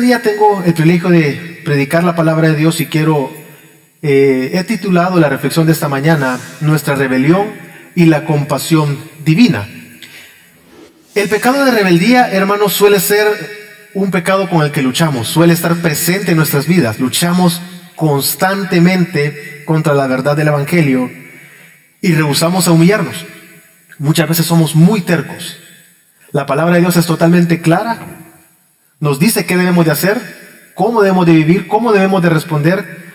día tengo el privilegio de predicar la palabra de Dios y he titulado la reflexión de esta mañana, Nuestra rebelión y la compasión divina. El pecado de rebeldía, hermanos, suele ser un pecado con el que luchamos, suele estar presente en nuestras vidas. Luchamos constantemente contra la verdad del Evangelio y rehusamos a humillarnos. Muchas veces somos muy tercos. La palabra de Dios es totalmente clara. Nos dice qué debemos de hacer, cómo debemos de vivir, cómo debemos de responder,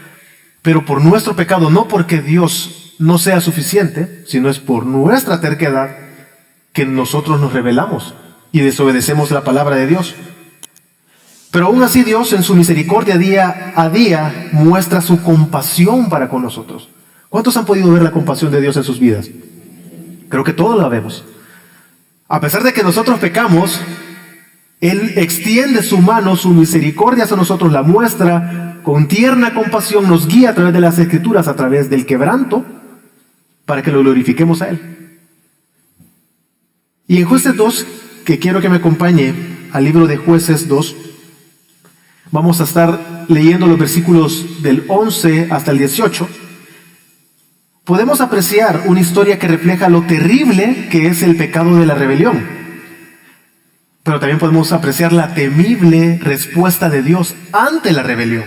pero por nuestro pecado, no porque Dios no sea suficiente, sino es por nuestra terquedad que nosotros nos rebelamos y desobedecemos la palabra de Dios. Pero aún así Dios en su misericordia día a día muestra su compasión para con nosotros. ¿Cuántos han podido ver la compasión de Dios en sus vidas? Creo que todos la vemos. A pesar de que nosotros pecamos, Él extiende su mano, su misericordia hacia nosotros, la muestra con tierna compasión, nos guía a través de las Escrituras, a través del quebranto, para que lo glorifiquemos a Él. Y en Jueces 2, que quiero que me acompañe al libro de Jueces 2, vamos a estar leyendo los versículos del 11 hasta el 18. Podemos apreciar una historia que refleja lo terrible que es el pecado de la rebelión. Pero también podemos apreciar la temible respuesta de Dios ante la rebelión.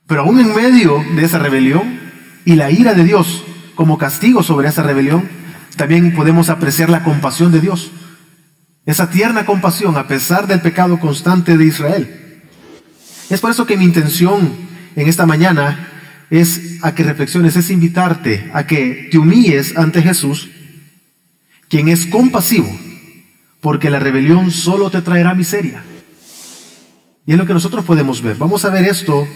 Pero aún en medio de esa rebelión y la ira de Dios como castigo sobre esa rebelión, también podemos apreciar la compasión de Dios. Esa tierna compasión a pesar del pecado constante de Israel. Es por eso que mi intención en esta mañana es a que reflexiones, es invitarte a que te humilles ante Jesús, quien es compasivo, porque la rebelión solo te traerá miseria. Y es lo que nosotros podemos ver. Vamos a ver esto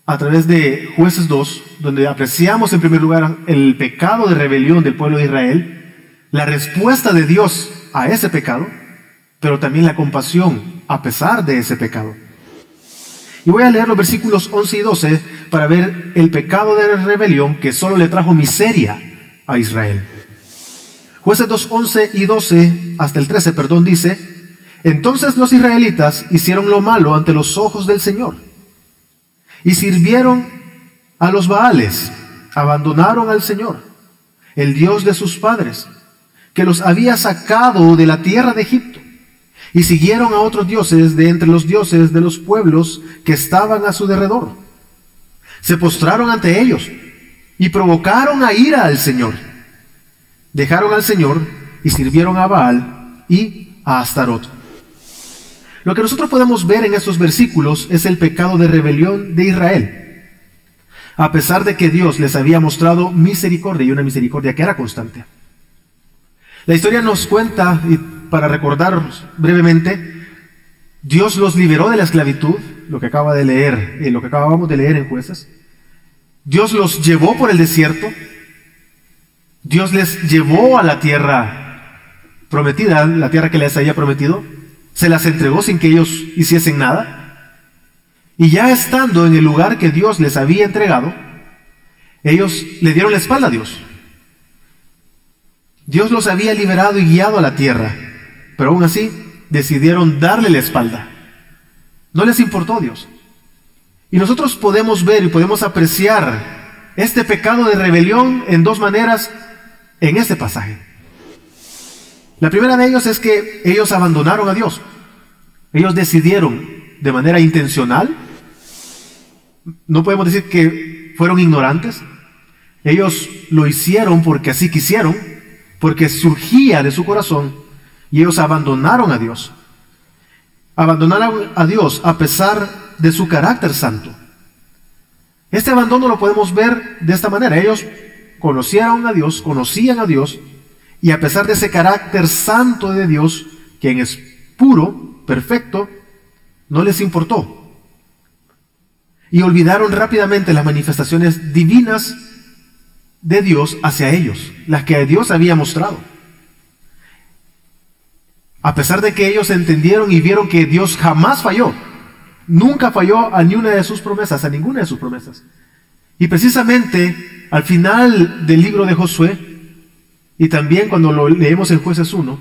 a través de Jueces 2, donde apreciamos en primer lugar el pecado de rebelión del pueblo de Israel, la respuesta de Dios a ese pecado, pero también la compasión a pesar de ese pecado. Y voy a leer los versículos 11 y 12 para ver el pecado de rebelión que solo le trajo miseria a Israel. Jueces 2, 11 y 12, hasta el 13, dice: Entonces los israelitas hicieron lo malo ante los ojos del Señor y sirvieron a los Baales, abandonaron al Señor, el Dios de sus padres, que los había sacado de la tierra de Egipto, y siguieron a otros dioses de entre los dioses de los pueblos que estaban a su derredor. Se postraron ante ellos y provocaron a ira al Señor. Dejaron al Señor y sirvieron a Baal y a Astarot. Lo que nosotros podemos ver en estos versículos es el pecado de rebelión de Israel, a pesar de que Dios les había mostrado misericordia, y una misericordia que era constante. La historia nos cuenta, y para recordar brevemente, Dios los liberó de la esclavitud, lo que acabamos de leer en Jueces. Dios los llevó por el desierto. Dios les llevó a la tierra prometida, la tierra que les había prometido. Se las entregó sin que ellos hiciesen nada. Y ya estando en el lugar que Dios les había entregado, ellos le dieron la espalda a Dios. Dios los había liberado y guiado a la tierra, pero aún así decidieron darle la espalda. No les importó Dios. Y nosotros podemos ver y podemos apreciar este pecado de rebelión en dos maneras en este pasaje. La primera de ellos es que ellos abandonaron a Dios. Ellos decidieron de manera intencional, no podemos decir que fueron ignorantes, ellos lo hicieron porque así quisieron, porque surgía de su corazón, y ellos abandonaron a Dios. Abandonaron a Dios a pesar de su carácter santo. Este abandono lo podemos ver de esta manera. Ellos conocían a Dios, y a pesar de ese carácter santo de Dios, quien es puro, perfecto, no les importó. Y olvidaron rápidamente las manifestaciones divinas de Dios hacia ellos, las que Dios había mostrado. A pesar de que ellos entendieron y vieron que Dios jamás falló, nunca falló a ninguna de sus promesas, Y precisamente al final del libro de Josué, y también cuando lo leemos en Jueces 1,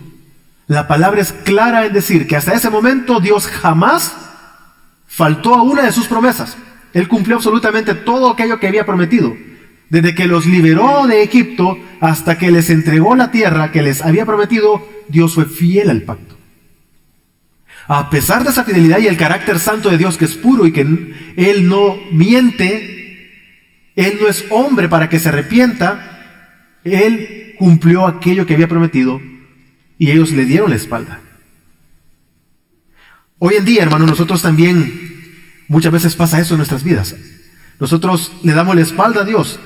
La palabra es clara en decir que hasta ese momento Dios jamás faltó a una de sus promesas. Él cumplió absolutamente todo aquello que había prometido. Desde que los liberó de Egipto hasta que les entregó la tierra que les había prometido, Dios fue fiel al pacto. A pesar de esa fidelidad y el carácter santo de Dios, que es puro y que Él no miente, Él no es hombre para que se arrepienta, Él cumplió aquello que había prometido y ellos le dieron la espalda. Hoy en día, hermano, nosotros también muchas veces pasa eso en nuestras vidas. Nosotros le damos la espalda a Dios.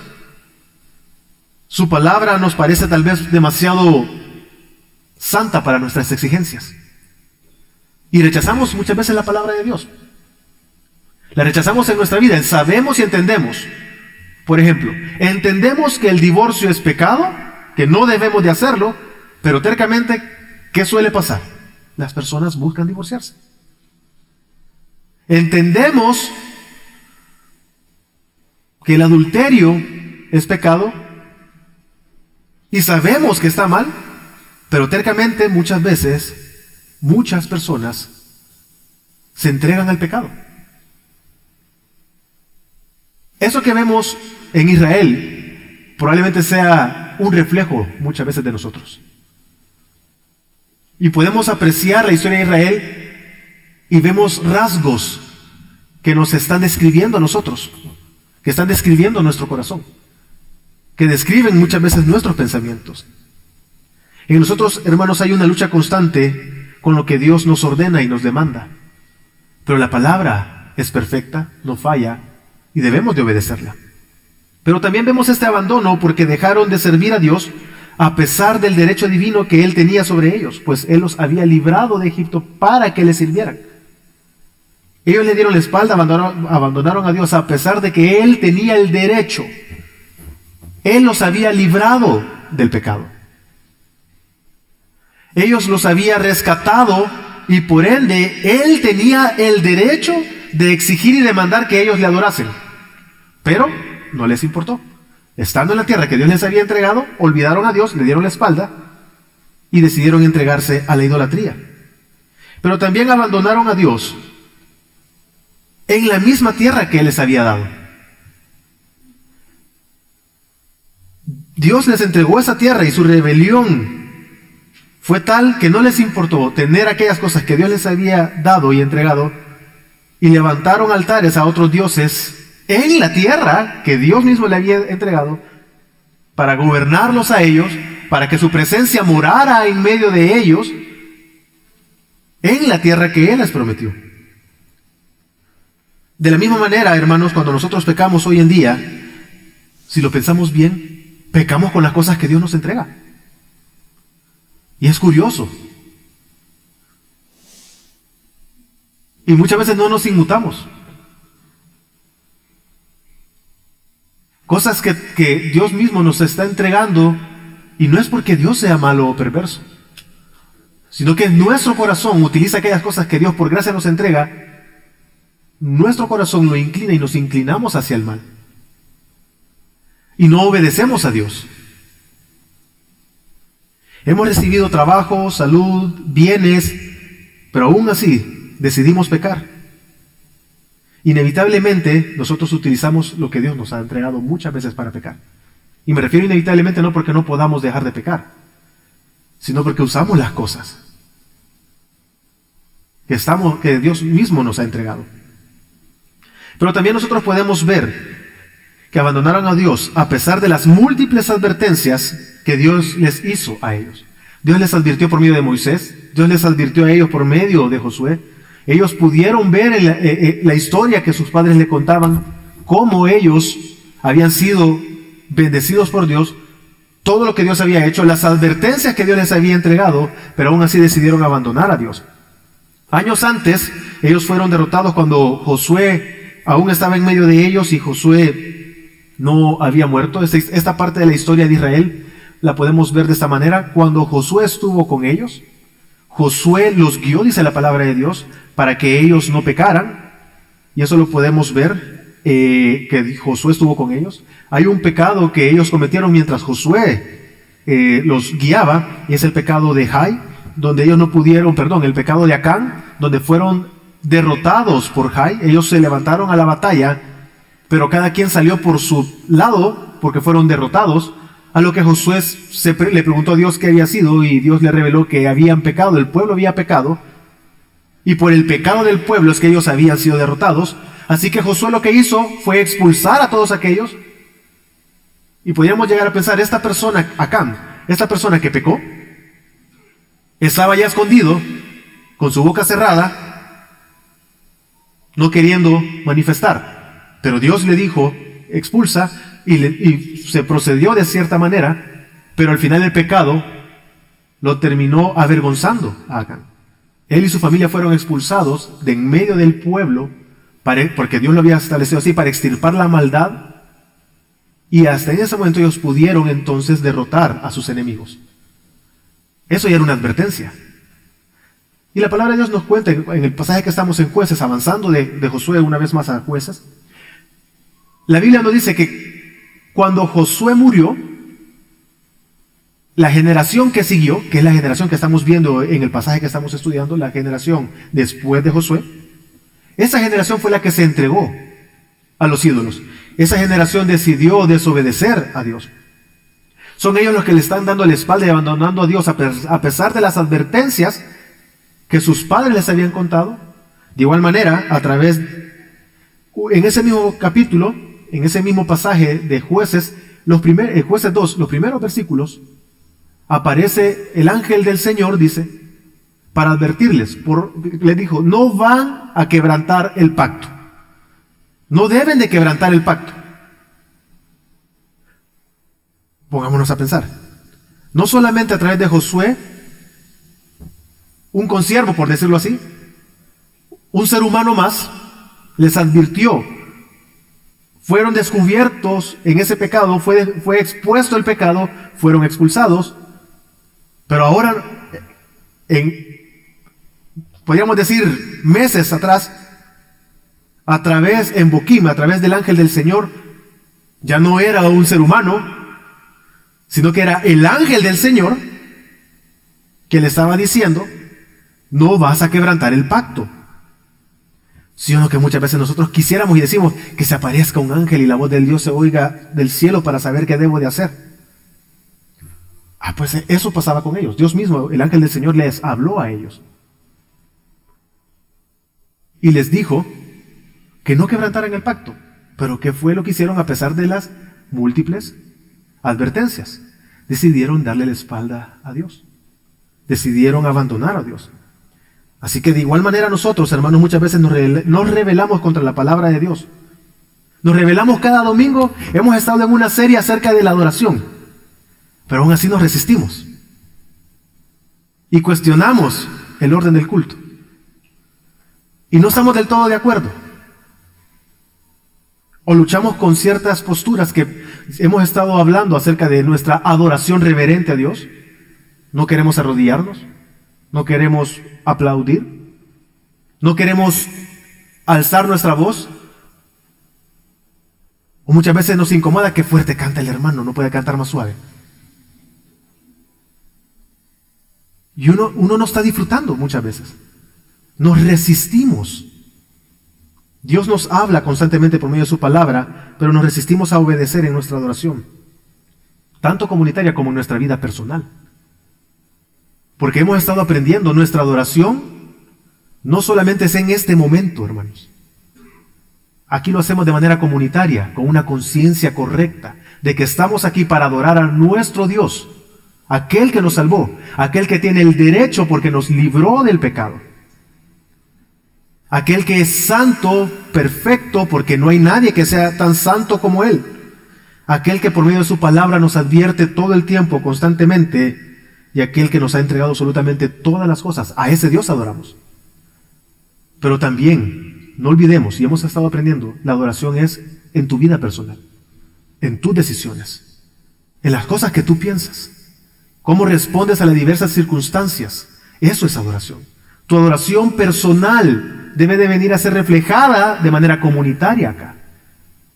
Su palabra nos parece tal vez demasiado santa para nuestras exigencias. Y rechazamos muchas veces la palabra de Dios. La rechazamos en nuestra vida. Sabemos y entendemos. Por ejemplo, entendemos que el divorcio es pecado, que no debemos de hacerlo, pero tercamente, ¿qué suele pasar? Las personas buscan divorciarse. Entendemos que el adulterio es pecado y sabemos que está mal, pero tercamente muchas veces muchas personas se entregan al pecado. Eso que vemos en Israel probablemente sea un reflejo muchas veces de nosotros. Y podemos apreciar la historia de Israel y vemos rasgos que nos están describiendo a nosotros, que están describiendo nuestro corazón, que describen muchas veces nuestros pensamientos. En nosotros, hermanos, hay una lucha constante con lo que Dios nos ordena y nos demanda. Pero la palabra es perfecta, no falla, y debemos de obedecerla. Pero también vemos este abandono porque dejaron de servir a Dios a pesar del derecho divino que Él tenía sobre ellos, pues Él los había librado de Egipto para que le sirvieran. Ellos le dieron la espalda, abandonaron a Dios a pesar de que Él tenía el derecho. Él los había librado del pecado. Ellos los había rescatado y por ende Él tenía el derecho de exigir y demandar que ellos le adorasen. Pero no les importó. Estando en la tierra que Dios les había entregado, olvidaron a Dios, le dieron la espalda y decidieron entregarse a la idolatría. Pero también abandonaron a Dios en la misma tierra que Él les había dado. Dios les entregó esa tierra y su rebelión fue tal que no les importó tener aquellas cosas que Dios les había dado y entregado, y levantaron altares a otros dioses en la tierra que Dios mismo le había entregado para gobernarlos a ellos, para que su presencia morara en medio de ellos en la tierra que Él les prometió. De la misma manera, hermanos, cuando nosotros pecamos hoy en día, si lo pensamos bien, pecamos con las cosas que Dios nos entrega. Y es curioso. Y muchas veces no nos inmutamos. Cosas que Dios mismo nos está entregando, y no es porque Dios sea malo o perverso, sino que nuestro corazón utiliza aquellas cosas que Dios por gracia nos entrega, nuestro corazón lo inclina y nos inclinamos hacia el mal. Y no obedecemos a Dios. Hemos recibido trabajo, salud, bienes, pero aún así decidimos pecar. Inevitablemente nosotros utilizamos lo que Dios nos ha entregado muchas veces para pecar. Y me refiero inevitablemente no porque no podamos dejar de pecar, sino porque usamos las cosas que Dios mismo nos ha entregado. Pero también nosotros podemos ver que abandonaron a Dios a pesar de las múltiples advertencias que Dios les hizo a ellos. Dios les advirtió por medio de Moisés, Dios les advirtió a ellos por medio de Josué. Ellos pudieron ver en la historia que sus padres le contaban, cómo ellos habían sido bendecidos por Dios, todo lo que Dios había hecho, las advertencias que Dios les había entregado, pero aún así decidieron abandonar a Dios. Años antes, ellos fueron derrotados cuando Josué aún estaba en medio de ellos y Josué no había muerto. Esta parte de la historia de Israel la podemos ver de esta manera. Cuando Josué estuvo con ellos, Josué los guió, dice la palabra de Dios, para que ellos no pecaran. Y eso lo podemos ver, que Josué estuvo con ellos. Hay un pecado que ellos cometieron mientras Josué los guiaba, y es el pecado de Jai, donde ellos no pudieron, perdón, el pecado de Acán, donde fueron derrotados por Jai. Ellos se levantaron a la batalla, pero cada quien salió por su lado porque fueron derrotados. A lo que Josué le preguntó a Dios qué había sido, y Dios le reveló que habían pecado, el pueblo había pecado, y por el pecado del pueblo es que ellos habían sido derrotados. Así que Josué lo que hizo fue expulsar a todos aquellos. Y podríamos llegar a pensar, esta persona, Acán, esta persona que pecó, estaba ya escondido, con su boca cerrada, no queriendo manifestar. Pero Dios le dijo, expulsa, y se procedió de cierta manera, pero al final el pecado lo terminó avergonzando a Acán. Él y su familia fueron expulsados de en medio del pueblo, porque Dios lo había establecido así, para extirpar la maldad, y hasta en ese momento ellos pudieron entonces derrotar a sus enemigos. Eso ya era una advertencia. Y la palabra de Dios nos cuenta en el pasaje que estamos en Jueces, avanzando de Josué una vez más a Jueces. La Biblia nos dice que cuando Josué murió, la generación que siguió, que es la generación que estamos viendo en el pasaje que estamos estudiando, la generación después de Josué, esa generación fue la que se entregó a los ídolos. Esa generación decidió desobedecer a Dios. Son ellos los que le están dando la espalda y abandonando a Dios a pesar de las advertencias que sus padres les habían contado. De igual manera, en ese mismo capítulo, en ese mismo pasaje de Jueces, Jueces 2, los primeros versículos, aparece el ángel del Señor, dice, para advertirles. Le dijo, no van a quebrantar el pacto. No deben de quebrantar el pacto. Pongámonos a pensar. No solamente a través de Josué, un consiervo, por decirlo así, un ser humano más, les advirtió. Fueron descubiertos en ese pecado, fue expuesto el pecado, fueron expulsados. Pero ahora, podríamos decir, meses atrás, en Boquim, a través del ángel del Señor, ya no era un ser humano, sino que era el ángel del Señor que le estaba diciendo, no vas a quebrantar el pacto. Sí o no, que muchas veces nosotros quisiéramos y decimos que se aparezca un ángel y la voz del Dios se oiga del cielo para saber qué debo de hacer. Pues eso pasaba con ellos. Dios mismo, el ángel del Señor, les habló a ellos y les dijo que no quebrantaran el pacto. Pero ¿qué fue lo que hicieron a pesar de las múltiples advertencias? Decidieron darle la espalda a Dios. Decidieron abandonar a Dios. Así que de igual manera nosotros, hermanos, muchas veces nos rebelamos contra la palabra de Dios. Nos rebelamos cada domingo. Hemos estado en una serie acerca de la adoración, pero aún así nos resistimos y cuestionamos el orden del culto. Y no estamos del todo de acuerdo. O luchamos con ciertas posturas que hemos estado hablando acerca de nuestra adoración reverente a Dios. No queremos arrodillarnos, no queremos aplaudir, no queremos alzar nuestra voz. O muchas veces nos incomoda que fuerte canta el hermano, no puede cantar más suave. Y uno no está disfrutando muchas veces. Nos resistimos. Dios nos habla constantemente por medio de su palabra, pero nos resistimos a obedecer en nuestra adoración, tanto comunitaria como en nuestra vida personal. Porque hemos estado aprendiendo, nuestra adoración no solamente es en este momento, hermanos. Aquí lo hacemos de manera comunitaria, con una conciencia correcta, de que estamos aquí para adorar a nuestro Dios, aquel que nos salvó, aquel que tiene el derecho porque nos libró del pecado. Aquel que es santo, perfecto, porque no hay nadie que sea tan santo como Él. Aquel que por medio de su palabra nos advierte todo el tiempo, constantemente, y aquel que nos ha entregado absolutamente todas las cosas. A ese Dios adoramos. Pero también, no olvidemos, y hemos estado aprendiendo, la adoración es en tu vida personal, en tus decisiones, en las cosas que tú piensas, cómo respondes a las diversas circunstancias. Eso es adoración. Tu adoración personal debe de venir a ser reflejada de manera comunitaria acá.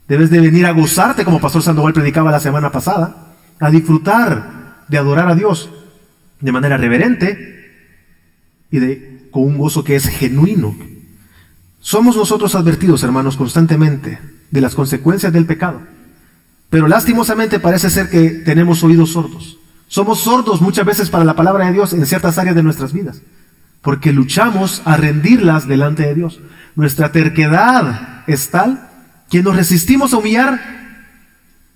Debes de venir a gozarte, como Pastor Sandoval predicaba la semana pasada, a disfrutar de adorar a Dios de manera reverente, con un gozo que es genuino. Somos nosotros advertidos, hermanos, constantemente de las consecuencias del pecado. Pero lastimosamente parece ser que tenemos oídos sordos. Somos sordos muchas veces para la palabra de Dios en ciertas áreas de nuestras vidas, porque luchamos a rendirlas delante de Dios. Nuestra terquedad es tal que nos resistimos a humillar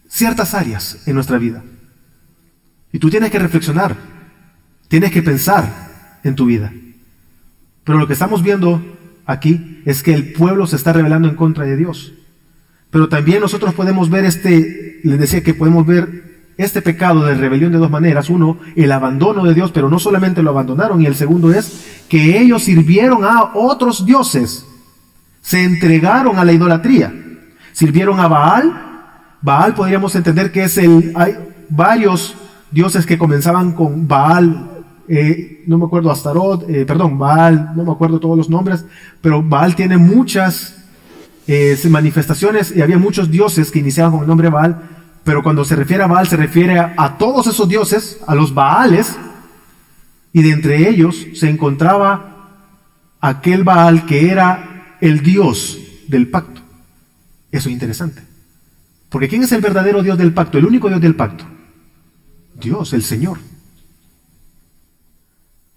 ciertas áreas en nuestra vida. Y tú tienes que reflexionar, tienes que pensar en tu vida. Pero lo que estamos viendo aquí es que el pueblo se está rebelando en contra de Dios. Pero también nosotros podemos ver les decía que podemos ver este pecado de rebelión de dos maneras. Uno, el abandono de Dios, pero no solamente lo abandonaron. Y el segundo es que ellos sirvieron a otros dioses. Se entregaron a la idolatría. Sirvieron a Baal. Baal podríamos entender que hay varios dioses que comenzaban con Baal. No me acuerdo, Astarot, Baal, no me acuerdo todos los nombres, pero Baal tiene muchas manifestaciones y había muchos dioses que iniciaban con el nombre Baal, pero cuando se refiere a Baal se refiere a todos esos dioses, a los Baales, y de entre ellos se encontraba aquel Baal que era el Dios del pacto. Eso es interesante, porque ¿quién es el verdadero Dios del pacto? El único Dios del pacto, Dios, el Señor.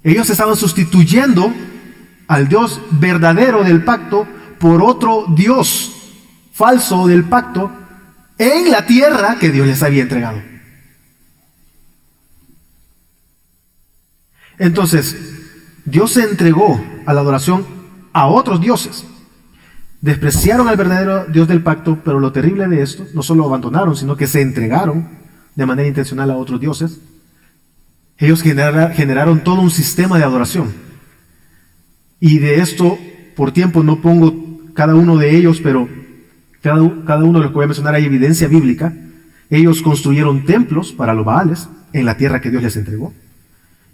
Ellos estaban sustituyendo al Dios verdadero del pacto por otro Dios falso del pacto en la tierra que Dios les había entregado. Entonces, Dios se entregó a la adoración a otros dioses. Despreciaron al verdadero Dios del pacto, pero lo terrible de esto, no solo abandonaron, sino que se entregaron de manera intencional a otros dioses. Ellos generaron todo un sistema de adoración. Y de esto, por tiempo, no pongo cada uno de ellos, pero cada uno de los que voy a mencionar hay evidencia bíblica. Ellos construyeron templos para los Baales en la tierra que Dios les entregó.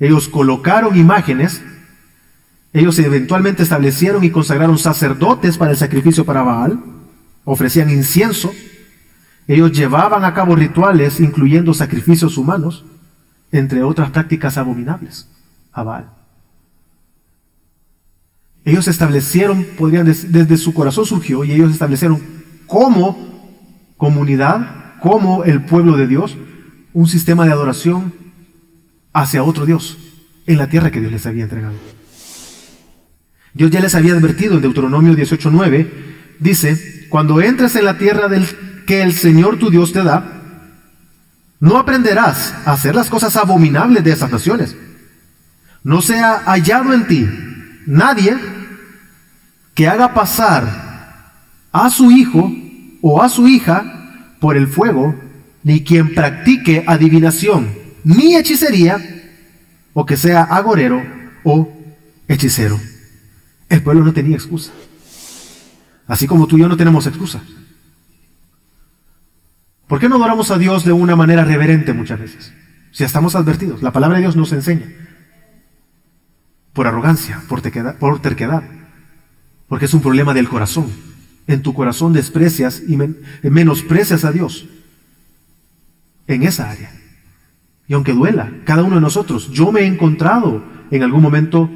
Ellos colocaron imágenes. Ellos eventualmente establecieron y consagraron sacerdotes para el sacrificio para Baal. Ofrecían incienso. Ellos llevaban a cabo rituales, incluyendo sacrificios humanos, entre otras prácticas abominables a Baal. Ellos establecieron, desde su corazón surgió, y ellos establecieron como comunidad, como el pueblo de Dios, un sistema de adoración hacia otro Dios, en la tierra que Dios les había entregado. Dios ya les había advertido en Deuteronomio 18:9, dice, cuando entres en la tierra que el Señor tu Dios te da, no aprenderás a hacer las cosas abominables de esas naciones. No sea hallado en ti nadie que haga pasar a su hijo o a su hija por el fuego, ni quien practique adivinación, ni hechicería, o que sea agorero o hechicero. El pueblo no tenía excusa. Así como tú y yo no tenemos excusa. ¿Por qué no adoramos a Dios de una manera reverente muchas veces? Si estamos advertidos, la palabra de Dios nos enseña. Por arrogancia, por terquedad. Porque es un problema del corazón. En tu corazón desprecias y menosprecias a Dios. En esa área. Y aunque duela, cada uno de nosotros, yo me he encontrado en algún momento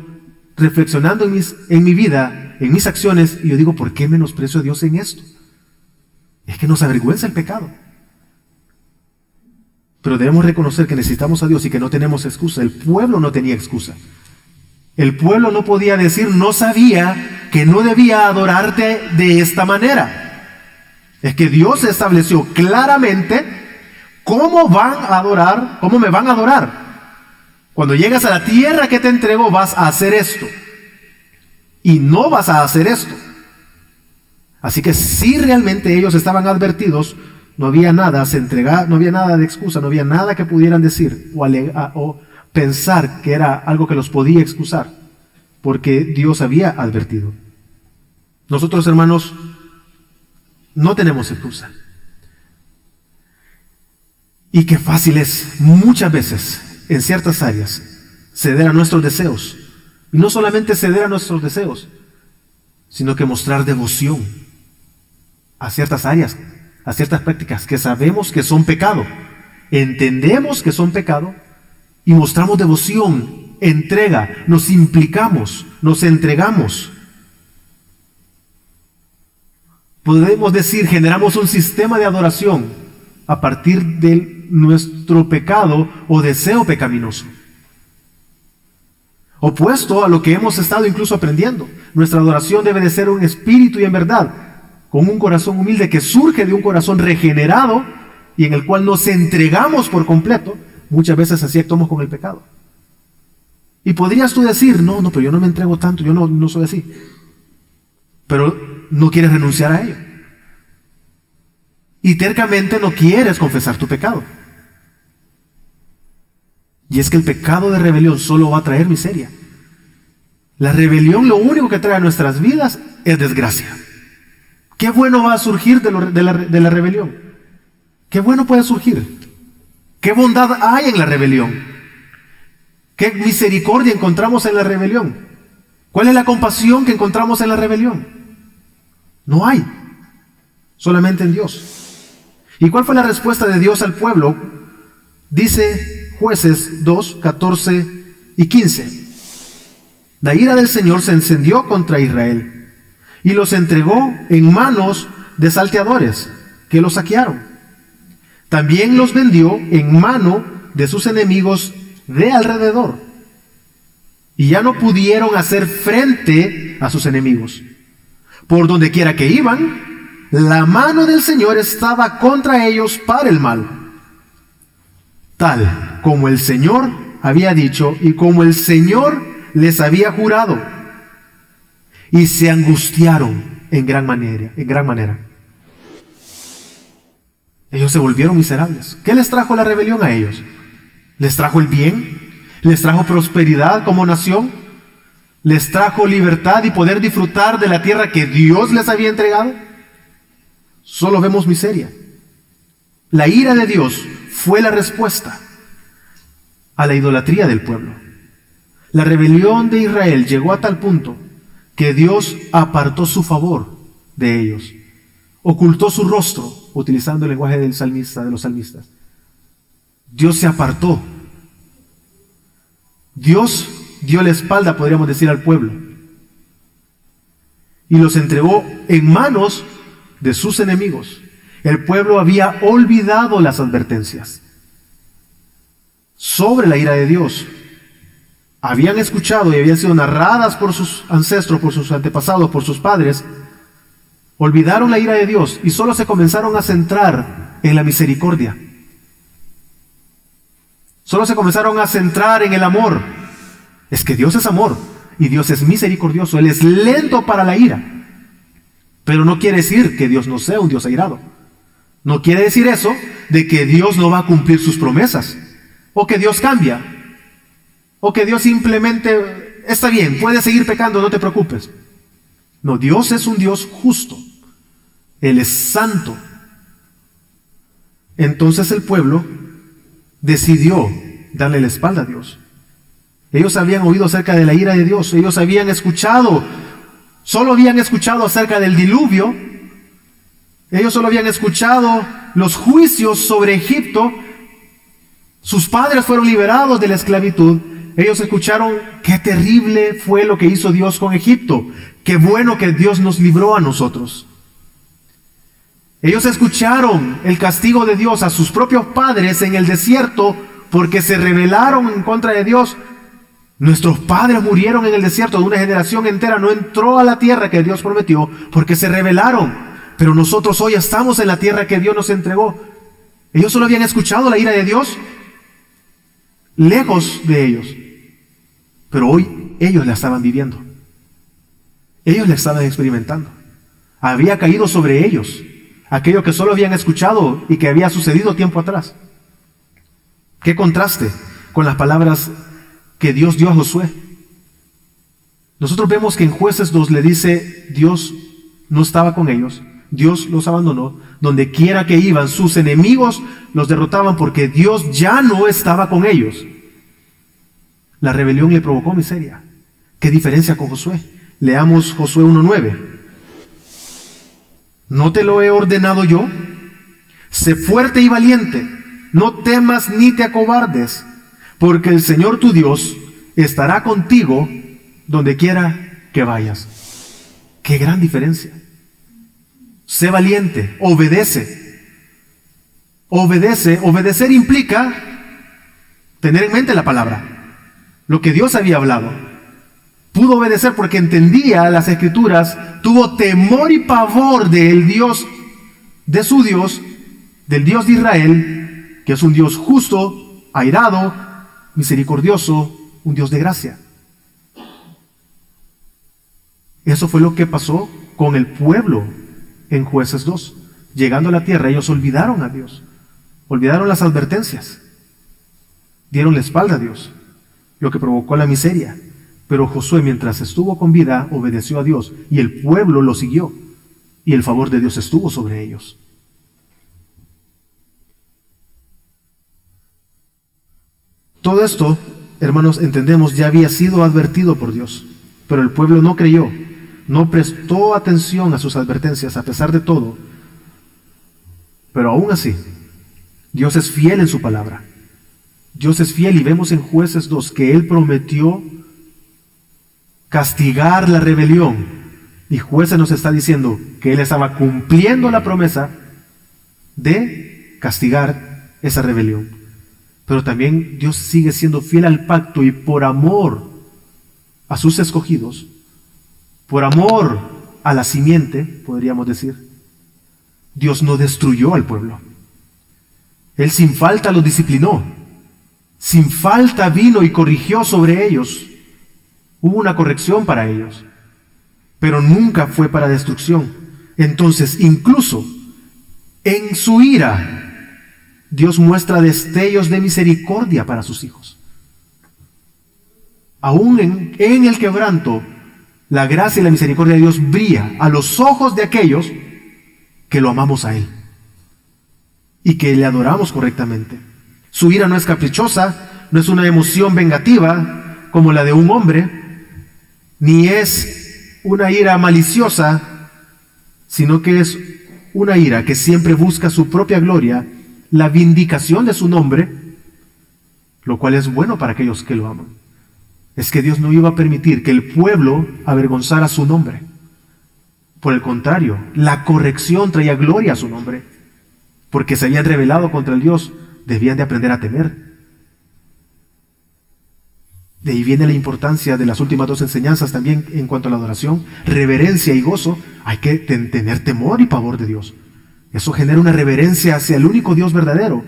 reflexionando en mi vida, en mis acciones, y yo digo, ¿por qué menosprecio a Dios en esto? Es que nos avergüenza el pecado. Pero debemos reconocer que necesitamos a Dios y que no tenemos excusa. El pueblo no tenía excusa. El pueblo no podía decir, no sabía que no debía adorarte de esta manera. Es que Dios estableció claramente cómo van a adorar, cómo me van a adorar. Cuando llegas a la tierra que te entrego, vas a hacer esto. Y no vas a hacer esto. Así que si realmente ellos estaban advertidos, no había nada, no había nada de excusa, no había nada que pudieran decir o pensar que era algo que los podía excusar, porque Dios había advertido. Nosotros, hermanos, no tenemos excusa. Y qué fácil es, muchas veces, en ciertas áreas, ceder a nuestros deseos. Y no solamente ceder a nuestros deseos, sino que mostrar devoción a ciertas áreas, a ciertas prácticas que sabemos que son pecado. Entendemos que son pecado y mostramos devoción entrega, nos implicamos, nos entregamos. Podemos decir, generamos un sistema de adoración a partir de nuestro pecado o deseo pecaminoso. Opuesto a lo que hemos estado incluso aprendiendo. Nuestra adoración debe de ser un espíritu y en verdad, con un corazón humilde que surge de un corazón regenerado y en el cual nos entregamos por completo. Muchas veces así actuamos con el pecado. Y podrías tú decir, no, pero yo no me entrego tanto, yo no soy así. Pero no quieres renunciar a ello. Y tercamente no quieres confesar tu pecado. Y es que el pecado de rebelión solo va a traer miseria. La rebelión lo único que trae a nuestras vidas es desgracia. ¿Qué bueno va a surgir de la rebelión? ¿Qué bueno puede surgir? ¿Qué bondad hay en la rebelión? ¿Qué misericordia encontramos en la rebelión? ¿Cuál es la compasión que encontramos en la rebelión? No hay. Solamente en Dios. ¿Y cuál fue la respuesta de Dios al pueblo? Dice Jueces 2, 14 y 15. La ira del Señor se encendió contra Israel y los entregó en manos de salteadores que los saquearon. También los vendió en mano de sus enemigos de alrededor. Y ya no pudieron hacer frente a sus enemigos. Por donde quiera que iban, la mano del Señor estaba contra ellos para el mal. Tal como el Señor había dicho y como el Señor les había jurado. Y se angustiaron en gran manera. Ellos se volvieron miserables. ¿Qué les trajo la rebelión a ellos? ¿Les trajo el bien? ¿Les trajo prosperidad como nación? ¿Les trajo libertad y poder disfrutar de la tierra que Dios les había entregado? Solo vemos miseria. La ira de Dios fue la respuesta a la idolatría del pueblo. La rebelión de Israel llegó a tal punto que Dios apartó su favor de ellos. Ocultó su rostro, utilizando el lenguaje del salmista, de los salmistas. Dios se apartó. Dios dio la espalda, podríamos decir, al pueblo. Y los entregó en manos de sus enemigos. El pueblo había olvidado las advertencias sobre la ira de Dios. Habían escuchado y habían sido narradas por sus ancestros, por sus antepasados, por sus padres. Olvidaron la ira de Dios y solo se comenzaron a centrar en la misericordia. Solo se comenzaron a centrar en el amor. Es que Dios es amor y Dios es misericordioso. Él es lento para la ira. Pero no quiere decir que Dios no sea un Dios airado. No quiere decir eso de que Dios no va a cumplir sus promesas. O que Dios cambia. O que Dios simplemente está bien, puedes seguir pecando, no te preocupes. No, Dios es un Dios justo. Él es santo. Entonces el pueblo decidió darle la espalda a Dios. Ellos habían oído acerca de la ira de Dios. Ellos habían escuchado, solo habían escuchado acerca del diluvio. Ellos solo habían escuchado los juicios sobre Egipto. Sus padres fueron liberados de la esclavitud. Ellos escucharon qué terrible fue lo que hizo Dios con Egipto. Qué bueno que Dios nos libró a nosotros. Ellos escucharon el castigo de Dios a sus propios padres en el desierto porque se rebelaron en contra de Dios. Nuestros padres murieron en el desierto, de una generación entera no entró a la tierra que Dios prometió porque se rebelaron. Pero nosotros hoy estamos en la tierra que Dios nos entregó. Ellos solo habían escuchado la ira de Dios, lejos de ellos. Pero hoy ellos la estaban viviendo. Ellos la estaban experimentando. Había caído sobre ellos aquello que solo habían escuchado y que había sucedido tiempo atrás. Qué contraste con las palabras que Dios dio a Josué. Nosotros vemos que en Jueces 2 le dice, Dios no estaba con ellos, Dios los abandonó, donde quiera que iban, sus enemigos los derrotaban porque Dios ya no estaba con ellos. La rebelión le provocó miseria. ¿Qué diferencia con Josué? Leamos Josué 1:9. ¿No te lo he ordenado yo? Sé fuerte y valiente, no temas ni te acobardes, porque el Señor tu Dios estará contigo donde quiera que vayas. Qué gran diferencia. Sé valiente, obedece. Obedece. Obedecer implica tener en mente la palabra, lo que Dios había hablado. Pudo obedecer porque entendía las Escrituras, tuvo temor y pavor del Dios, de su Dios, del Dios de Israel, que es un Dios justo, airado, misericordioso, un Dios de gracia. Eso fue lo que pasó con el pueblo en Jueces 2. Llegando a la tierra, ellos olvidaron a Dios, olvidaron las advertencias, dieron la espalda a Dios, lo que provocó la miseria. Pero Josué, mientras estuvo con vida, obedeció a Dios, y el pueblo lo siguió, y el favor de Dios estuvo sobre ellos. Todo esto, hermanos, entendemos, ya había sido advertido por Dios, pero el pueblo no creyó, no prestó atención a sus advertencias a pesar de todo. Pero aún así, Dios es fiel en su palabra. Dios es fiel, y vemos en Jueces 2 que Él prometió castigar la rebelión, y Jueces nos está diciendo que Él estaba cumpliendo la promesa de castigar esa rebelión. Pero también Dios sigue siendo fiel al pacto, y por amor a sus escogidos, por amor a la simiente, podríamos decir, Dios no destruyó al pueblo. Él sin falta los disciplinó, sin falta vino y corrigió sobre ellos. Hubo una corrección para ellos, pero nunca fue para destrucción. Entonces, incluso en su ira, Dios muestra destellos de misericordia para sus hijos. Aún en el quebranto, la gracia y la misericordia de Dios brilla a los ojos de aquellos que lo amamos a Él y que le adoramos correctamente. Su ira no es caprichosa, no es una emoción vengativa como la de un hombre, ni es una ira maliciosa, sino que es una ira que siempre busca su propia gloria, la vindicación de su nombre, lo cual es bueno para aquellos que lo aman. Es que Dios no iba a permitir que el pueblo avergonzara su nombre. Por el contrario, la corrección traía gloria a su nombre, porque se habían rebelado contra el Dios, debían de aprender a temer. De ahí viene la importancia de las últimas dos enseñanzas también en cuanto a la adoración, reverencia y gozo. Hay que tener temor y pavor de Dios. Eso genera una reverencia hacia el único Dios verdadero,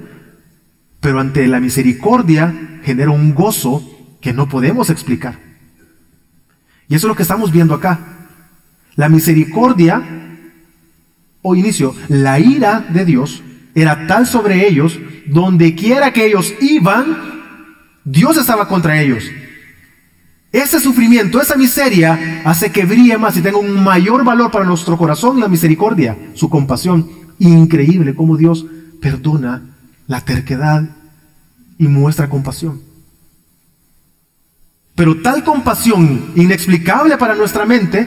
pero ante la misericordia genera un gozo que no podemos explicar. Y eso es lo que estamos viendo acá. La misericordia, o inicio, la ira de Dios era tal sobre ellos, donde quiera que ellos iban, Dios estaba contra ellos. Ese sufrimiento, esa miseria, hace que brille más y tenga un mayor valor para nuestro corazón la misericordia, su compasión. Increíble cómo Dios perdona la terquedad y muestra compasión. Pero tal compasión inexplicable para nuestra mente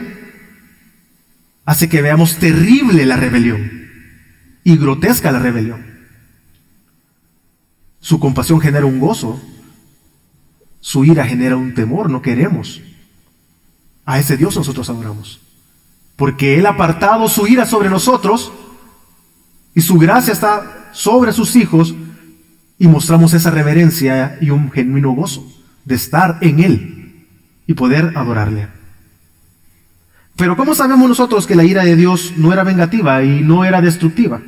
hace que veamos terrible la rebelión y grotesca la rebelión. Su compasión genera un gozo, su ira genera un temor. No queremos. A ese Dios nosotros adoramos, porque Él ha apartado su ira sobre nosotros y su gracia está sobre sus hijos, y mostramos esa reverencia y un genuino gozo de estar en Él y poder adorarle. Pero ¿cómo sabemos nosotros que la ira de Dios no era vengativa y no era destructiva?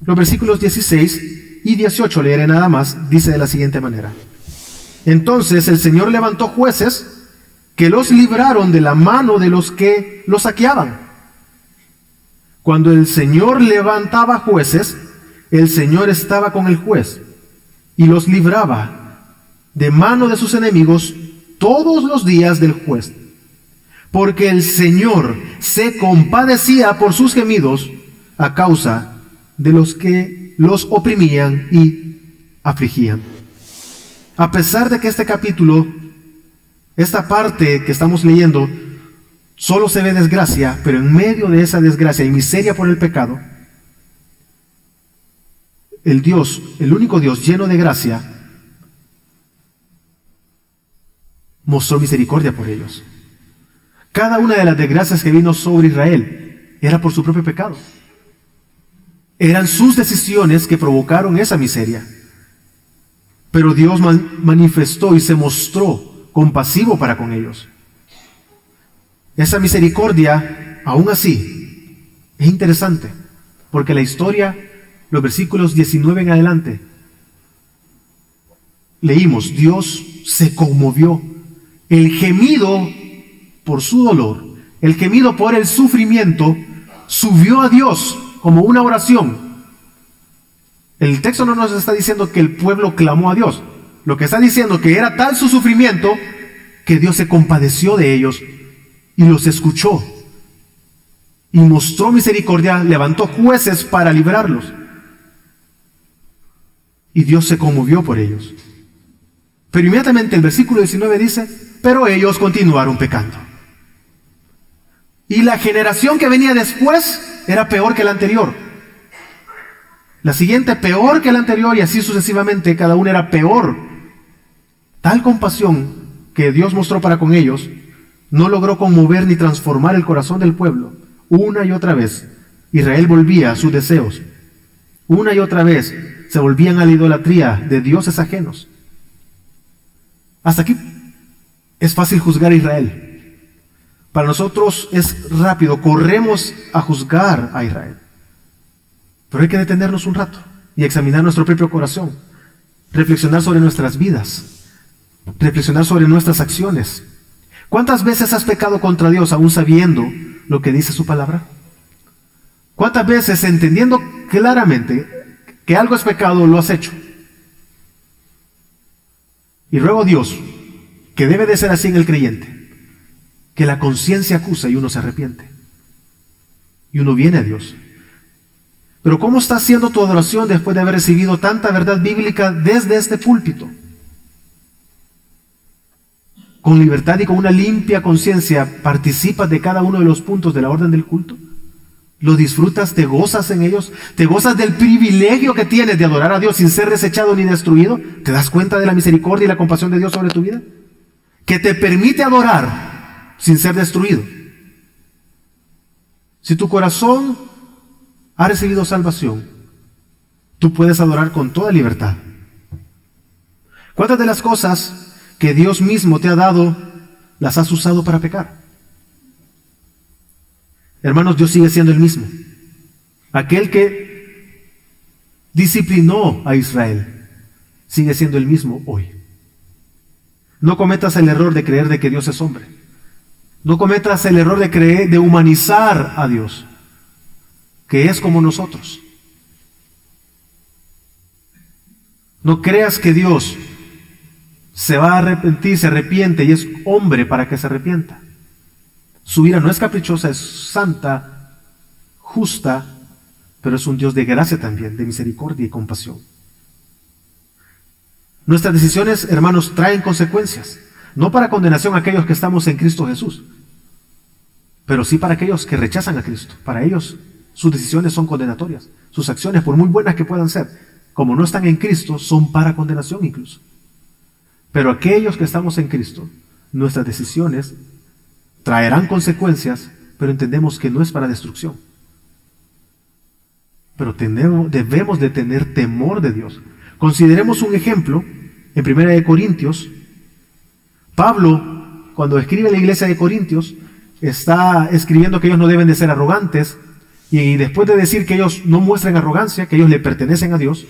Los versículos 16 y 18, leeré nada más, dice de la siguiente manera: Entonces el Señor levantó jueces que los libraron de la mano de los que los saqueaban. Cuando el Señor levantaba jueces, el Señor estaba con el juez y los libraba de mano de sus enemigos todos los días del juez, porque el Señor se compadecía por sus gemidos a causa de los que los oprimían y afligían. A pesar de que este capítulo, esta parte que estamos leyendo, solo se ve desgracia, pero en medio de esa desgracia y miseria por el pecado, el Dios, el único Dios lleno de gracia, mostró misericordia por ellos. Cada una de las desgracias que vino sobre Israel era por su propio pecado. Eran sus decisiones que provocaron esa miseria. Pero Dios manifestó y se mostró compasivo para con ellos. Esa misericordia, aún así, es interesante, porque la historia, los versículos 19 en adelante, leímos, Dios se conmovió. El gemido por su dolor, el gemido por el sufrimiento, subió a Dios como una oración. El texto no nos está diciendo que el pueblo clamó a Dios. Lo que está diciendo que era tal su sufrimiento que Dios se compadeció de ellos y los escuchó. Y mostró misericordia, levantó jueces para librarlos. Y Dios se conmovió por ellos. Pero inmediatamente el versículo 19 dice, pero ellos continuaron pecando. Y la generación que venía después era peor que la anterior. La siguiente peor que la anterior y así sucesivamente, cada una era peor. Tal compasión que Dios mostró para con ellos no logró conmover ni transformar el corazón del pueblo. Una y otra vez Israel volvía a sus deseos. Una y otra vez se volvían a la idolatría de dioses ajenos. Hasta aquí es fácil juzgar a Israel. Para nosotros es rápido, corremos a juzgar a Israel. Pero hay que detenernos un rato y examinar nuestro propio corazón, reflexionar sobre nuestras vidas, reflexionar sobre nuestras acciones. ¿Cuántas veces has pecado contra Dios aún sabiendo lo que dice su palabra? ¿Cuántas veces entendiendo claramente que algo es pecado lo has hecho? Y ruego a Dios, que debe de ser así en el creyente, que la conciencia acusa y uno se arrepiente. Y uno viene a Dios. Pero ¿cómo está haciendo tu adoración después de haber recibido tanta verdad bíblica desde este púlpito? Con libertad y con una limpia conciencia, ¿participas de cada uno de los puntos de la orden del culto? ¿Lo disfrutas? ¿Te gozas en ellos? ¿Te gozas del privilegio que tienes de adorar a Dios sin ser desechado ni destruido? ¿Te das cuenta de la misericordia y la compasión de Dios sobre tu vida? Que te permite adorar sin ser destruido. Si tu corazón ha recibido salvación, tú puedes adorar con toda libertad. ¿Cuántas de las cosas que Dios mismo te ha dado las has usado para pecar? Hermanos, Dios sigue siendo el mismo. Aquel que disciplinó a Israel sigue siendo el mismo hoy. No cometas el error de creer de que Dios es hombre. No cometas el error de creer, de humanizar a Dios, que es como nosotros. No creas que Dios se va a arrepentir, se arrepiente y es hombre para que se arrepienta. Su ira no es caprichosa, es santa, justa, pero es un Dios de gracia también, de misericordia y compasión. Nuestras decisiones, hermanos, traen consecuencias, no para condenación a aquellos que estamos en Cristo Jesús, pero sí para aquellos que rechazan a Cristo. Para ellos, sus decisiones son condenatorias. Sus acciones, por muy buenas que puedan ser, como no están en Cristo, son para condenación incluso. Pero aquellos que estamos en Cristo, nuestras decisiones traerán consecuencias, pero entendemos que no es para destrucción. Pero debemos de tener temor de Dios. Consideremos un ejemplo en 1 Corintios. Pablo, cuando escribe a la iglesia de Corintios, está escribiendo que ellos no deben de ser arrogantes, y después de decir que ellos no muestren arrogancia, que ellos le pertenecen a Dios,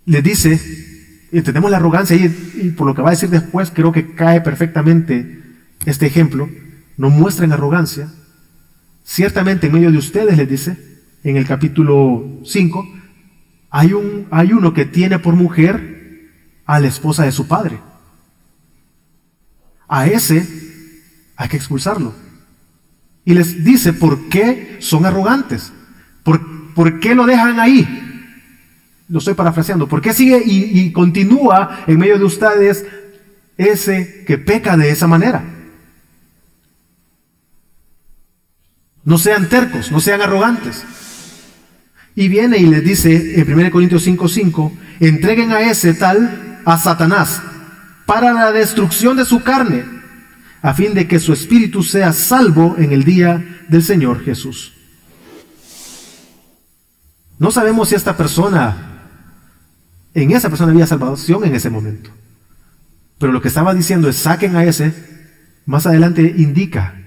les dice, entendemos la arrogancia y por lo que va a decir después, creo que cae perfectamente este ejemplo. No muestren arrogancia. Ciertamente en medio de ustedes, les dice, en el capítulo 5, hay uno que tiene por mujer a la esposa de su padre. A ese hay que expulsarlo. Y les dice, ¿por qué son arrogantes? ¿Por qué lo dejan ahí? Lo estoy parafraseando. ¿Por qué sigue y continúa en medio de ustedes ese que peca de esa manera? No sean tercos, no sean arrogantes. Y viene y les dice en 1 Corintios 5:5, entreguen a ese tal a Satanás para la destrucción de su carne, a fin de que su espíritu sea salvo en el día del Señor Jesús. No sabemos si en esa persona había salvación en ese momento. Pero lo que estaba diciendo es: saquen a ese. Más adelante indica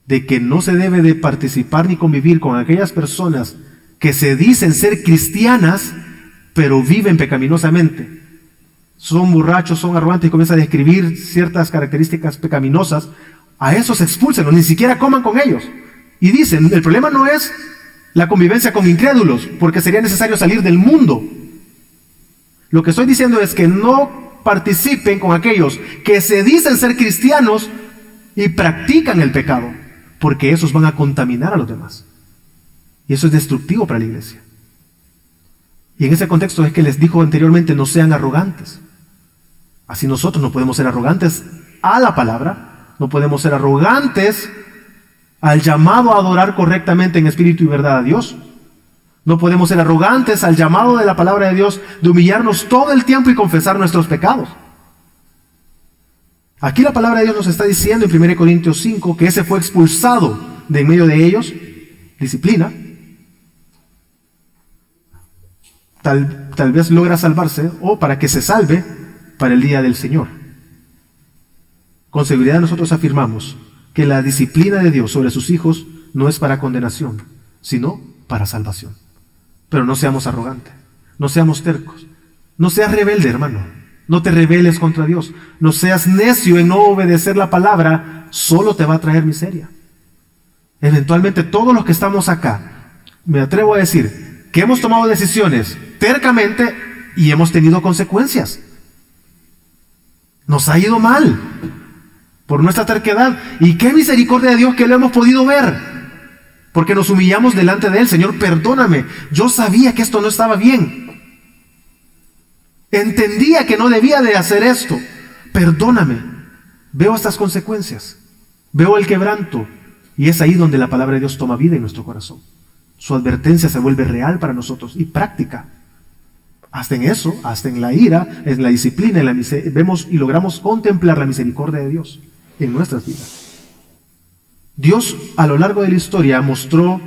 de que no se debe de participar ni convivir con aquellas personas que se dicen ser cristianas, pero viven pecaminosamente. Son borrachos, son arrogantes, y comienza a describir ciertas características pecaminosas. A esos expúlsenlos, ni siquiera coman con ellos. Y dicen, el problema no es la convivencia con incrédulos, porque sería necesario salir del mundo. Lo que estoy diciendo es que no participen con aquellos que se dicen ser cristianos y practican el pecado, porque esos van a contaminar a los demás. Y eso es destructivo para la iglesia. Y en ese contexto es que les dijo anteriormente: no sean arrogantes. Así nosotros no podemos ser arrogantes a la palabra, no podemos ser arrogantes al llamado a adorar correctamente en espíritu y verdad a Dios. No podemos ser arrogantes al llamado de la palabra de Dios de humillarnos todo el tiempo y confesar nuestros pecados. Aquí la palabra de Dios nos está diciendo en 1 Corintios 5 que ese fue expulsado de en medio de ellos, disciplina. Tal vez logra salvarse, o para que se salve para el día del Señor. Con seguridad nosotros afirmamos que la disciplina de Dios sobre sus hijos no es para condenación, sino para salvación. Pero no seamos arrogantes, no seamos tercos, no seas rebelde, hermano. No te rebeles contra Dios, no seas necio en no obedecer la palabra, solo te va a traer miseria. Eventualmente todos los que estamos acá, me atrevo a decir que hemos tomado decisiones tercamente y hemos tenido consecuencias. Nos ha ido mal por nuestra terquedad, y qué misericordia de Dios que lo hemos podido ver, porque nos humillamos delante de Él. Señor, perdóname, yo sabía que esto no estaba bien, entendía que no debía de hacer esto, perdóname. Veo estas consecuencias, veo el quebranto, y es ahí donde la palabra de Dios toma vida en nuestro corazón. Su advertencia se vuelve real para nosotros y práctica. Hasta en eso, hasta en la ira, en la disciplina, vemos y logramos contemplar la misericordia de Dios en nuestras vidas. Dios a lo largo de la historia mostró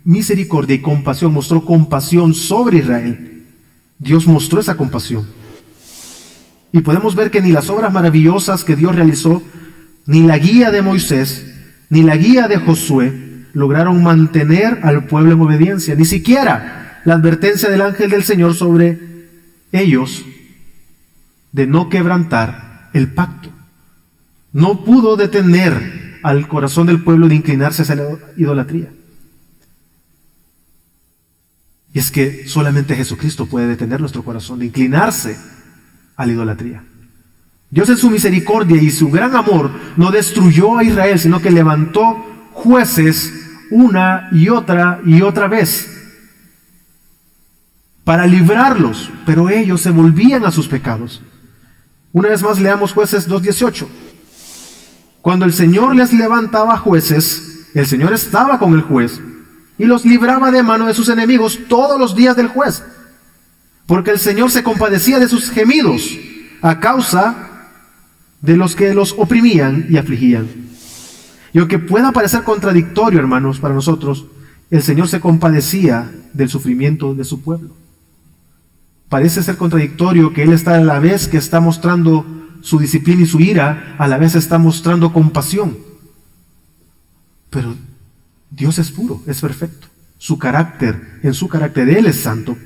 misericordia y compasión, mostró compasión sobre Israel. Dios mostró esa compasión. Y podemos ver que ni las obras maravillosas que Dios realizó, ni la guía de Moisés, ni la guía de Josué lograron mantener al pueblo en obediencia, ni siquiera la advertencia del ángel del Señor sobre ellos de no quebrantar el pacto. No pudo detener al corazón del pueblo de inclinarse hacia la idolatría. Y es que solamente Jesucristo puede detener nuestro corazón de inclinarse a la idolatría. Dios en su misericordia y su gran amor no destruyó a Israel, sino que levantó jueces una y otra vez para librarlos, pero ellos se volvían a sus pecados. Una vez más leamos Jueces 2:18. Cuando el Señor les levantaba jueces, el Señor estaba con el juez y los libraba de mano de sus enemigos todos los días del juez, porque el Señor se compadecía de sus gemidos a causa de los que los oprimían y afligían. Y aunque pueda parecer contradictorio, hermanos, para nosotros, el Señor se compadecía del sufrimiento de su pueblo. Parece ser contradictorio que Él está, a la vez que está mostrando su disciplina y su ira, a la vez está mostrando compasión. Pero Dios es puro, es perfecto. En su carácter, Él es santo.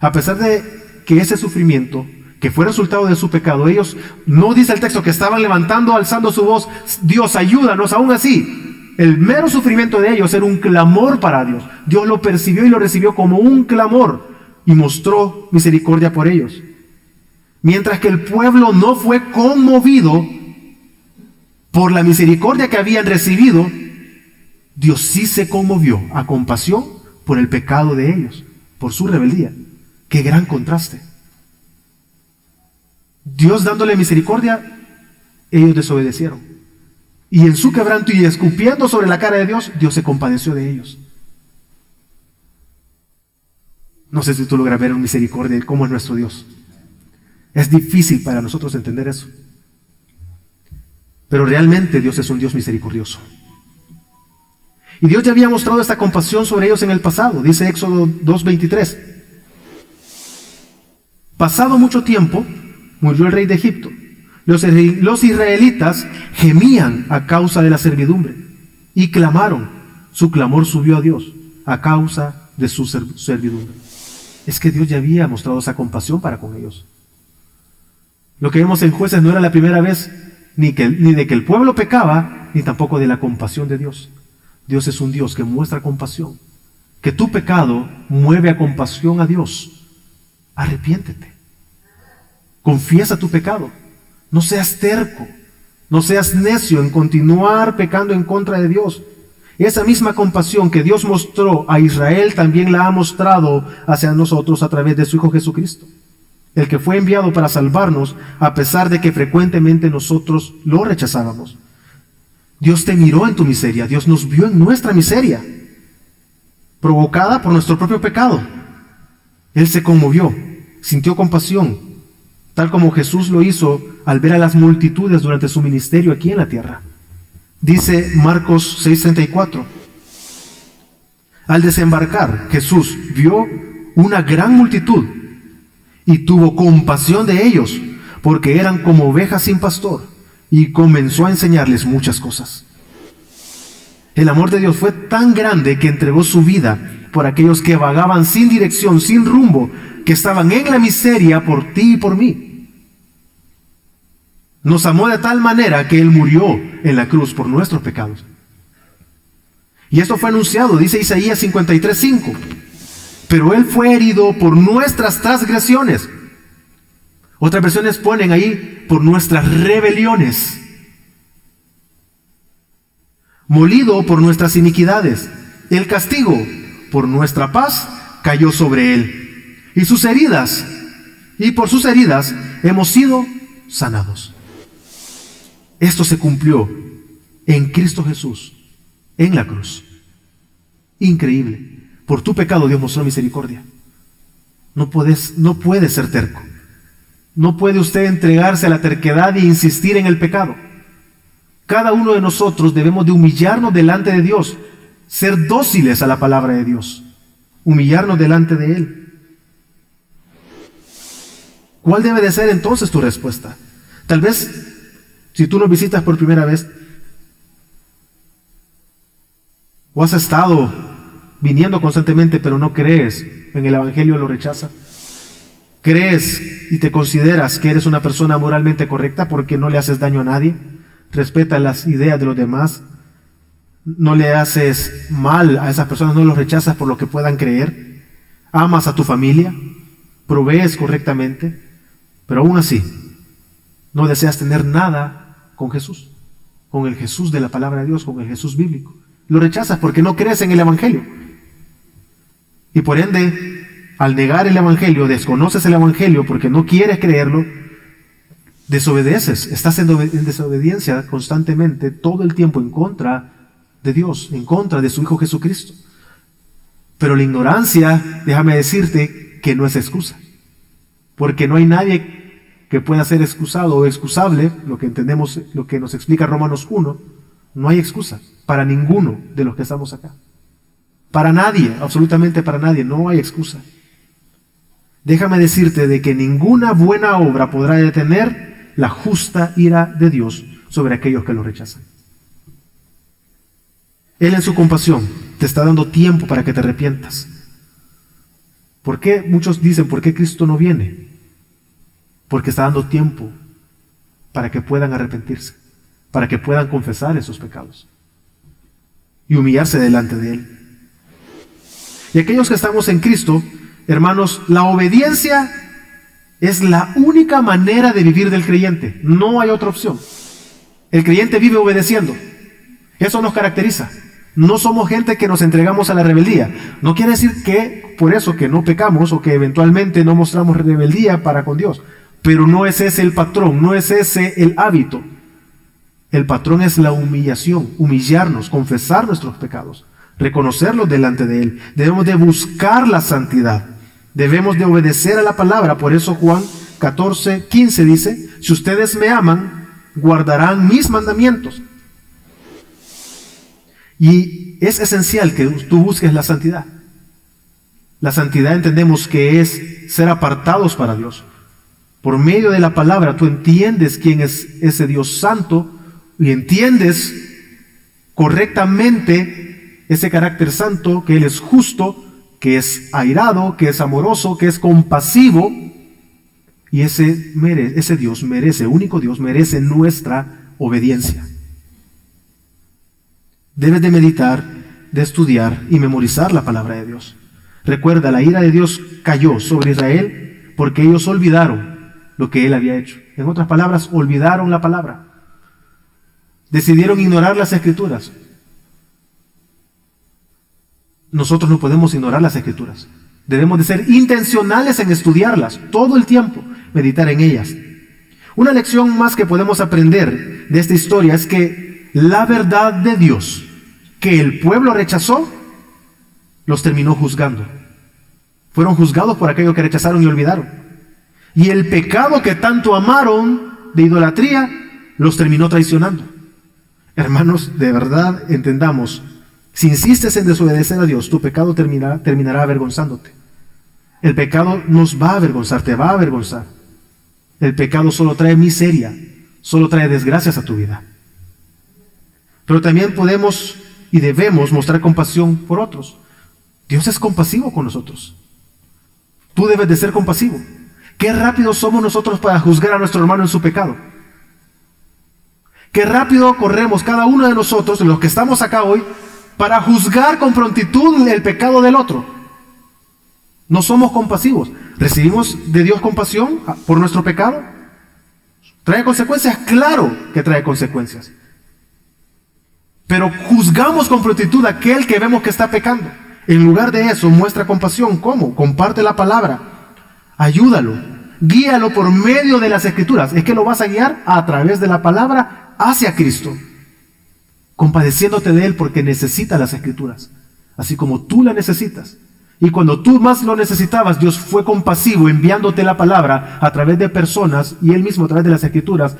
A pesar de que ese sufrimiento, que fue resultado de su pecado, ellos, no dice el texto que estaban levantando, alzando su voz: Dios, ayúdanos. Aún así, el mero sufrimiento de ellos era un clamor para Dios. Dios lo percibió y lo recibió como un clamor y mostró misericordia por ellos. Mientras que el pueblo no fue conmovido por la misericordia que habían recibido, Dios sí se conmovió a compasión por el pecado de ellos, por su rebeldía. ¡Qué gran contraste! Dios dándole misericordia, ellos desobedecieron. Y en su quebranto y escupiendo sobre la cara de Dios, Dios se compadeció de ellos. No sé si tú logras ver en misericordia cómo es nuestro Dios. Es difícil para nosotros entender eso. Pero realmente Dios es un Dios misericordioso. Y Dios ya había mostrado esta compasión sobre ellos en el pasado. Dice Éxodo 2:23. Pasado mucho tiempo, murió el rey de Egipto. Los israelitas gemían a causa de la servidumbre y clamaron. Su clamor subió a Dios a causa de su servidumbre. Es que Dios ya había mostrado esa compasión para con ellos. Lo que vemos en Jueces no era la primera vez ni de que el pueblo pecaba, ni tampoco de la compasión de Dios. Dios es un Dios que muestra compasión. Que tu pecado mueve a compasión a Dios. Arrepiéntete. Confiesa tu pecado. No seas terco. No seas necio en continuar pecando en contra de Dios. Esa misma compasión que Dios mostró a Israel también la ha mostrado hacia nosotros a través de su Hijo Jesucristo. El que fue enviado para salvarnos a pesar de que frecuentemente nosotros lo rechazábamos. Dios te miró en tu miseria. Dios nos vio en nuestra miseria, provocada por nuestro propio pecado. Él se conmovió, sintió compasión, tal como Jesús lo hizo al ver a las multitudes durante su ministerio aquí en la tierra. Dice Marcos 6:34. Al desembarcar, Jesús vio una gran multitud y tuvo compasión de ellos, porque eran como ovejas sin pastor, y comenzó a enseñarles muchas cosas. El amor de Dios fue tan grande que entregó su vida por aquellos que vagaban sin dirección, sin rumbo, que estaban en la miseria por ti y por mí. Nos amó de tal manera que Él murió en la cruz por nuestros pecados. Y esto fue anunciado, dice Isaías 53:5. Pero Él fue herido por nuestras transgresiones. Otras versiones ponen ahí, por nuestras rebeliones. Molido por nuestras iniquidades. El castigo por nuestra paz cayó sobre Él. Y por sus heridas hemos sido sanados. Esto se cumplió en Cristo Jesús, en la cruz. Increíble. Por tu pecado Dios mostró misericordia. No puede ser terco. No puede usted entregarse a la terquedad e insistir en el pecado. Cada uno de nosotros debemos de humillarnos delante de Dios, ser dóciles a la palabra de Dios, humillarnos delante de Él. ¿Cuál debe de ser entonces tu respuesta? Tal vez, si tú nos visitas por primera vez, o has estado viniendo constantemente, pero no crees en el Evangelio, lo rechazas. ¿Crees y te consideras que eres una persona moralmente correcta porque no le haces daño a nadie? Respetas las ideas de los demás. No le haces mal a esas personas, no los rechazas por lo que puedan creer. Amas a tu familia, provees correctamente, pero aún así no deseas tener nada con Jesús, con el Jesús de la palabra de Dios, con el Jesús bíblico. Lo rechazas porque no crees en el Evangelio. Y por ende, al negar el Evangelio, desconoces el Evangelio porque no quieres creerlo, desobedeces, estás en desobediencia constantemente, todo el tiempo en contra de Dios, en contra de su Hijo Jesucristo. Pero la ignorancia, déjame decirte que no es excusa, porque no hay nadie que pueda ser excusado o excusable, lo que entendemos, lo que nos explica Romanos 1, no hay excusa para ninguno de los que estamos acá. Para nadie, absolutamente para nadie, no hay excusa. Déjame decirte de que ninguna buena obra podrá detener la justa ira de Dios sobre aquellos que lo rechazan. Él en su compasión te está dando tiempo para que te arrepientas. ¿Por qué muchos dicen, por qué Cristo no viene? Porque está dando tiempo para que puedan arrepentirse, para que puedan confesar esos pecados y humillarse delante de Él. Y aquellos que estamos en Cristo, hermanos, la obediencia es la única manera de vivir del creyente. No hay otra opción. El creyente vive obedeciendo. Eso nos caracteriza. No somos gente que nos entregamos a la rebeldía. No quiere decir que por eso que no pecamos o que eventualmente no mostramos rebeldía para con Dios. Pero no es ese el patrón, no es ese el hábito. El patrón es la humillación, humillarnos, confesar nuestros pecados, reconocerlos delante de Él. Debemos de buscar la santidad. Debemos de obedecer a la palabra. Por eso Juan 14:15 dice: si ustedes me aman, guardarán mis mandamientos. Y es esencial que tú busques la santidad. La santidad entendemos que es ser apartados para Dios. Por medio de la palabra tú entiendes quién es ese Dios santo y entiendes correctamente ese carácter santo, que Él es justo, que es airado, que es amoroso, que es compasivo. Y ese Dios merece, único Dios, merece nuestra obediencia. Debes de meditar, de estudiar y memorizar la palabra de Dios. Recuerda, la ira de Dios cayó sobre Israel porque ellos olvidaron lo que Él había hecho. En otras palabras, olvidaron la palabra. Decidieron ignorar las Escrituras. Nosotros no podemos ignorar las Escrituras. Debemos de ser intencionales en estudiarlas todo el tiempo, meditar en ellas. Una lección más que podemos aprender de esta historia es que la verdad de Dios que el pueblo rechazó, los terminó juzgando. Fueron juzgados por aquello que rechazaron y olvidaron. Y el pecado que tanto amaron de idolatría, los terminó traicionando. Hermanos, de verdad entendamos, si insistes en desobedecer a Dios, tu pecado terminará avergonzándote. El pecado nos va a avergonzar, te va a avergonzar. El pecado solo trae miseria, solo trae desgracias a tu vida. Pero también podemos y debemos mostrar compasión por otros. Dios es compasivo con nosotros. Tú debes de ser compasivo. Qué rápido somos nosotros para juzgar a nuestro hermano en su pecado. Qué rápido corremos cada uno de nosotros, los que estamos acá hoy, para juzgar con prontitud el pecado del otro. No somos compasivos. ¿Recibimos de Dios compasión por nuestro pecado? ¿Trae consecuencias? Claro que trae consecuencias. Pero juzgamos con prontitud a aquel que vemos que está pecando. En lugar de eso, muestra compasión. ¿Cómo? Comparte la palabra. Ayúdalo. Guíalo por medio de las Escrituras. Es que lo vas a guiar a través de la palabra hacia Cristo. Compadeciéndote de Él porque necesita las Escrituras. Así como tú la necesitas. Y cuando tú más lo necesitabas, Dios fue compasivo enviándote la palabra a través de personas y Él mismo a través de las Escrituras.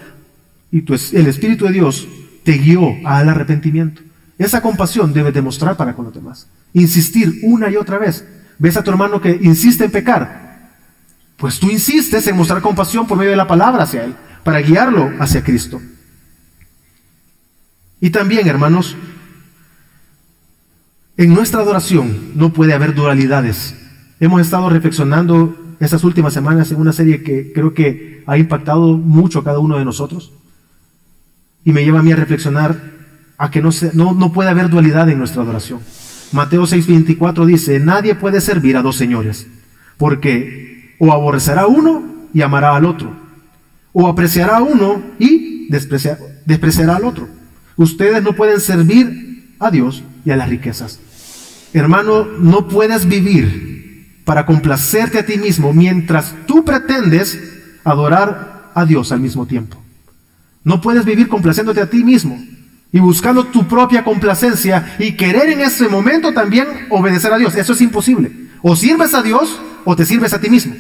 Y el Espíritu de Dios te guió al arrepentimiento. Esa compasión debes demostrar para con los demás. Insistir una y otra vez. ¿Ves a tu hermano que insiste en pecar? Pues tú insistes en mostrar compasión por medio de la palabra hacia él, para guiarlo hacia Cristo. Y también, hermanos, en nuestra adoración no puede haber dualidades. Hemos estado reflexionando estas últimas semanas en una serie que creo que ha impactado mucho a cada uno de nosotros. Y me lleva a mí a reflexionar a que no puede haber dualidad en nuestra adoración. Mateo 6:24 dice: nadie puede servir a dos señores, porque o aborrecerá a uno y amará al otro, o apreciará a uno y despreciará al otro. Ustedes no pueden servir a Dios y a las riquezas. Hermano, no puedes vivir para complacerte a ti mismo mientras tú pretendes adorar a Dios al mismo tiempo. No puedes vivir complaciéndote a ti mismo y buscando tu propia complacencia y querer en ese momento también obedecer a Dios. Eso es imposible. O sirves a Dios o te sirves a ti mismo.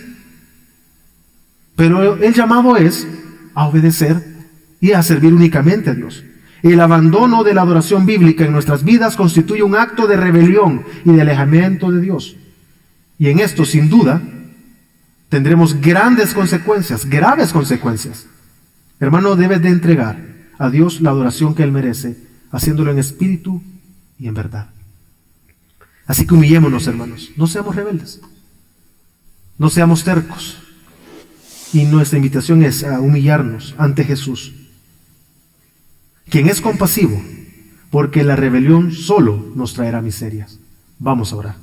Pero el llamado es a obedecer y a servir únicamente a Dios. El abandono de la adoración bíblica en nuestras vidas constituye un acto de rebelión y de alejamiento de Dios. Y en esto, sin duda, tendremos grandes consecuencias, graves consecuencias. Hermano, debes de entregar a Dios la adoración que Él merece, haciéndolo en espíritu y en verdad. Así que humillémonos, hermanos. No seamos rebeldes. No seamos tercos. Y nuestra invitación es a humillarnos ante Jesús, quien es compasivo, porque la rebelión solo nos traerá miserias. Vamos a orar.